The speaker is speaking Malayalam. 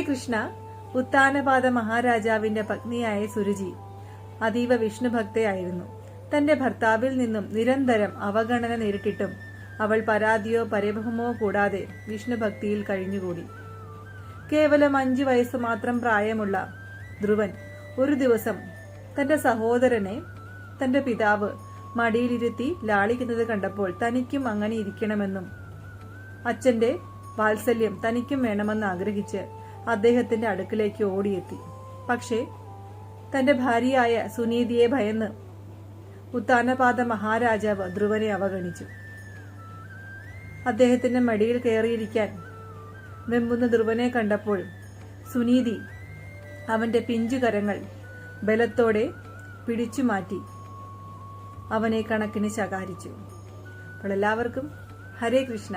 കൃഷ്ണ. ഉത്താനപാദ മഹാരാജാവിന്റെ പത്നിയായ സുരുചി അതീവ വിഷ്ണുഭക്തയായിരുന്നു. തന്റെ ഭർത്താവിൽ നിന്നും നിരന്തരം അവഗണന നേരിട്ടിട്ടും അവൾ പരാതിയോ പരിഭവമോ കൂടാതെ വിഷ്ണുഭക്തിയിൽ കഴിഞ്ഞുകൂടി. കേവലം 5 വയസ്സ് മാത്രം പ്രായമുള്ള ധ്രുവൻ ഒരു ദിവസം തന്റെ സഹോദരനെ തന്റെ പിതാവ് മടിയിലിരുത്തി ലാളിക്കുന്നത് കണ്ടപ്പോൾ തനിക്കും അങ്ങനെ ഇരിക്കണമെന്നും അച്ഛന്റെ വാത്സല്യം തനിക്കും വേണമെന്ന് ആഗ്രഹിച്ച് അദ്ദേഹത്തിന്റെ അടുക്കിലേക്ക് ഓടിയെത്തി. പക്ഷേ തന്റെ ഭാര്യയായ സുനീതിയെ ഭയന്ന് ഉത്താനപാദ മഹാരാജാവ് ധ്രുവനെ അവഗണിച്ചു. അദ്ദേഹത്തിന്റെ മടിയിൽ കയറിയിരിക്കാൻ വെമ്പുന്ന ധ്രുവനെ കണ്ടപ്പോൾ സുനീതി അവന്റെ പിഞ്ചുകരങ്ങൾ ബലത്തോടെ പിടിച്ചു മാറ്റി അവനെ കണക്കിന് ശകാരിച്ചു. അപ്പോൾ എല്ലാവർക്കും ഹരേ കൃഷ്ണ.